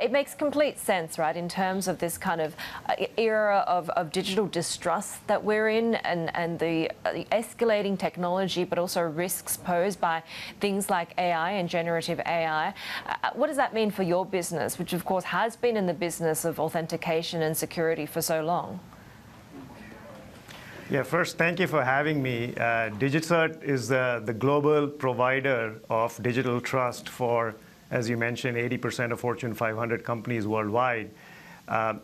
It makes complete sense, right, in terms of this kind of era of digital distrust that we're in, and the escalating technology, but also risks posed by things like AI and generative AI. What does that mean for your business, which of course has been in the business of authentication and security for so long? Yeah, first, thank you for having me. DigiCert is the global provider of digital trust for, as you mentioned, 80% of Fortune 500 companies worldwide.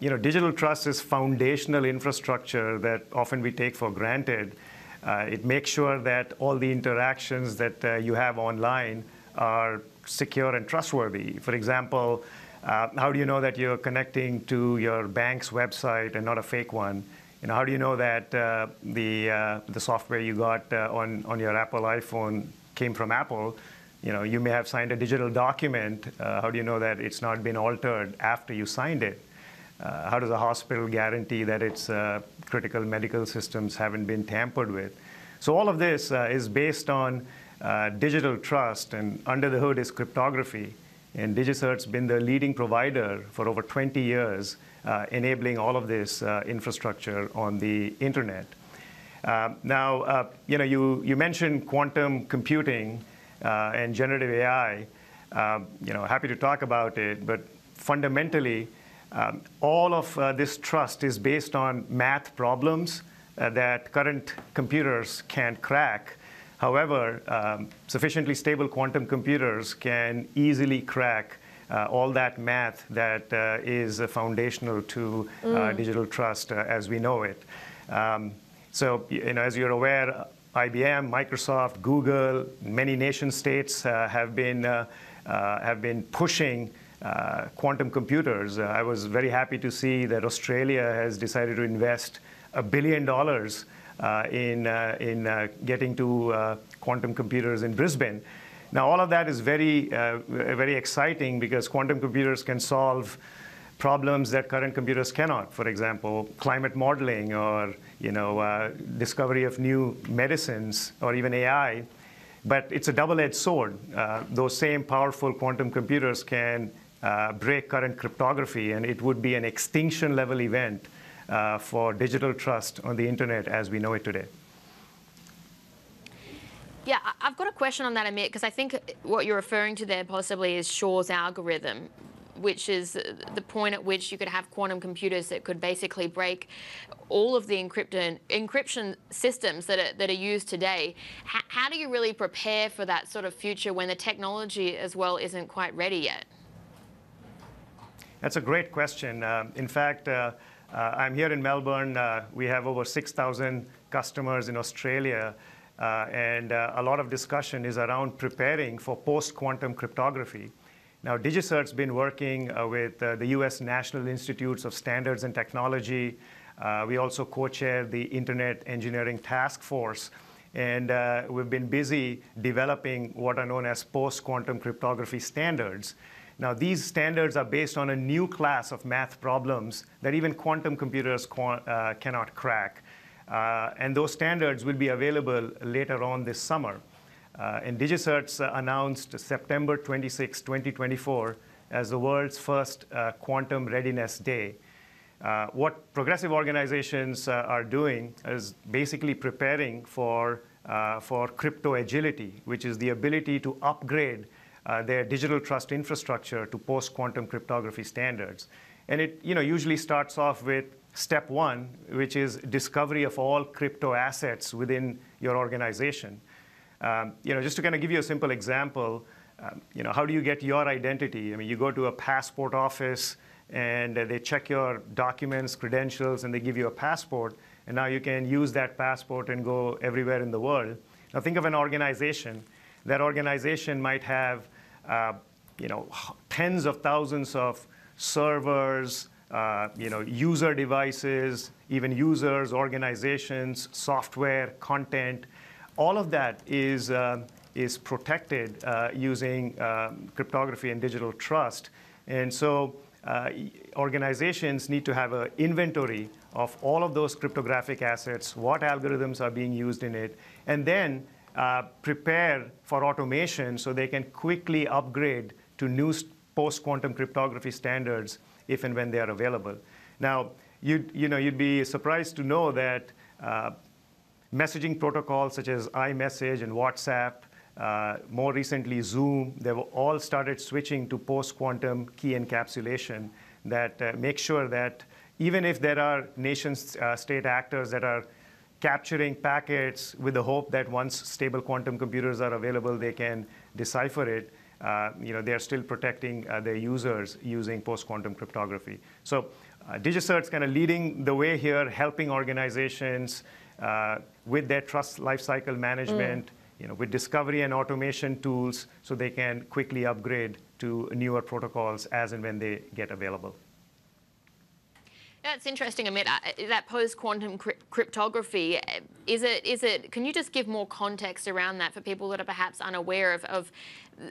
Digital trust is foundational infrastructure that often we take for granted. It makes sure that all the interactions that you have online are secure and trustworthy. For example, how do you know that you're connecting to your bank's website and not a fake one? How do you know that the software you got on your Apple iPhone came from Apple? You may have signed a digital document. How do you know that it's not been altered after you signed it? How does a hospital guarantee that its critical medical systems haven't been tampered with? So all of this is based on digital trust, and under the hood is cryptography. And DigiCert's been the leading provider for over 20 years, enabling all of this infrastructure on the internet. Now, you mentioned quantum computing and generative AI. Happy to talk about it, but fundamentally, all of this trust is based on math problems that current computers can't crack. However, sufficiently stable quantum computers can easily crack all that math that is foundational to digital trust as we know it. So, as you're aware, IBM, Microsoft, Google, many nation states have been pushing quantum computers. I was very happy to see that Australia has decided to invest $1 billion in getting to quantum computers in Brisbane. Now, all of that is very exciting because quantum computers can solve problems that current computers cannot. For example, climate modeling, or discovery of new medicines, or even AI. But it's a double-edged sword. Those same powerful quantum computers can break current cryptography, and it would be an extinction-level event for digital trust on the internet as we know it today. Yeah, I've got a question on that, Amit, because I think what you're referring to there possibly is Shor's algorithm, which is the point at which you could have quantum computers that could basically break all of the encryption systems that are used today. How do you really prepare for that sort of future when the technology as well isn't quite ready yet? That's a great question. In fact, I'm here in Melbourne. We have over 6,000 customers in Australia. And a lot of discussion is around preparing for post-quantum cryptography. Now, DigiCert's been working with the US National Institutes of Standards and Technology. We also co-chair the Internet Engineering Task Force. And we've been busy developing what are known as post-quantum cryptography standards. Now, these standards are based on a new class of math problems that even quantum computers cannot crack. And those standards will be available later on this summer. And DigiCert's announced September 26, 2024 as the world's first Quantum Readiness Day. What progressive organizations are doing is basically preparing for crypto agility, which is the ability to upgrade their digital trust infrastructure to post-quantum cryptography standards. And it usually starts off with step one, which is discovery of all crypto assets within your organization. Just to kind of give you a simple example, how do you get your identity? I mean, you go to a passport office, and they check your documents, credentials, and they give you a passport. And now you can use that passport and go everywhere in the world. Now, think of an organization. That organization might have tens of thousands of servers, user devices, even users, organizations, software, content. All of that is protected using cryptography and digital trust. And so organizations need to have an inventory of all of those cryptographic assets, what algorithms are being used in it, and then prepare for automation so they can quickly upgrade to post-quantum cryptography standards if and when they are available. Now, you'd be surprised to know that messaging protocols such as iMessage and WhatsApp, more recently Zoom, they've all started switching to post-quantum key encapsulation that makes sure that even if there are nation-state actors that are capturing packets with the hope that once stable quantum computers are available, they can decipher it, they're still protecting their users using post-quantum cryptography. So DigiCert's kind of leading the way here, helping organizations with their trust lifecycle management, with discovery and automation tools so they can quickly upgrade to newer protocols as and when they get available. Yeah, it's interesting, Amit. That post-quantum cryptography, can you just give more context around that for people that are perhaps unaware of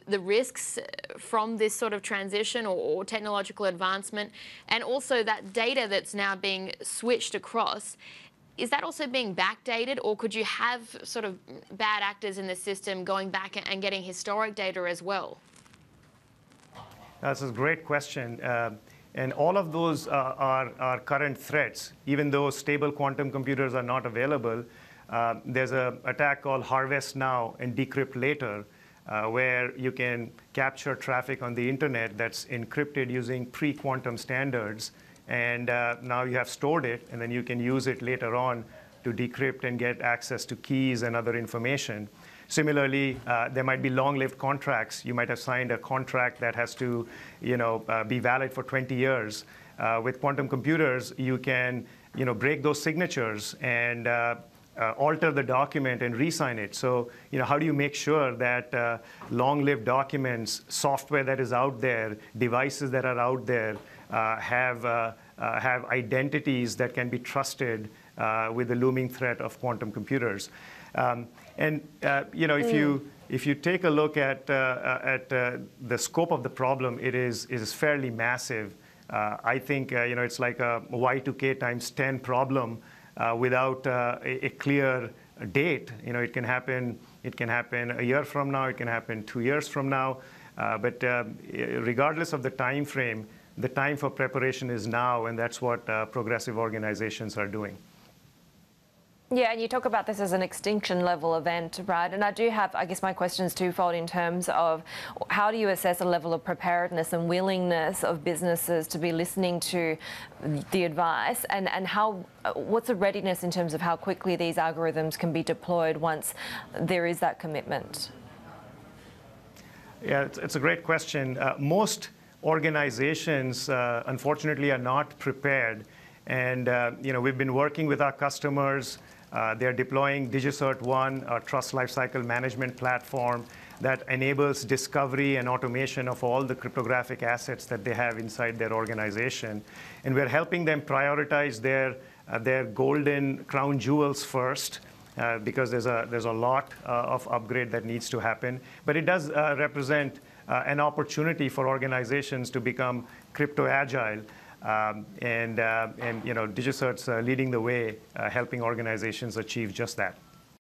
the risks from this sort of transition or technological advancement, and also that data that's now being switched across? Is that also being backdated, or could you have sort of bad actors in the system going back and getting historic data as well? That's a great question. And all of those are current threats. Even though stable quantum computers are not available, there's an attack called Harvest Now and Decrypt Later, where you can capture traffic on the internet that's encrypted using pre-quantum standards. And now you have stored it, and then you can use it later on to decrypt and get access to keys and other information. Similarly, there might be long-lived contracts. You might have signed a contract that has to, be valid for 20 years. With quantum computers, you can, break those signatures and alter the document and re-sign it. So, how do you make sure that long-lived documents, software that is out there, devices that are out there, have identities that can be trusted with the looming threat of quantum computers? If you take a look at the scope of the problem, it is fairly massive. I think it's like a Y2K times 10 problem without a clear date. It can happen a year from now. It can happen 2 years from now. But regardless of the time frame, the time for preparation is now, and that's what progressive organizations are doing. Yeah, and you talk about this as an extinction level event, right? And I do have, I guess my question is twofold in terms of how do you assess a level of preparedness and willingness of businesses to be listening to the advice, and what's the readiness in terms of how quickly these algorithms can be deployed once there is that commitment? Yeah, it's a great question. Most organizations, unfortunately, are not prepared. And we've been working with our customers. They're deploying DigiCert One, our trust lifecycle management platform that enables discovery and automation of all the cryptographic assets that they have inside their organization. And we're helping them prioritize their golden crown jewels first, because there's a lot of upgrade that needs to happen. But it does represent an opportunity for organizations to become crypto agile. DigiCert's leading the way, helping organizations achieve just that.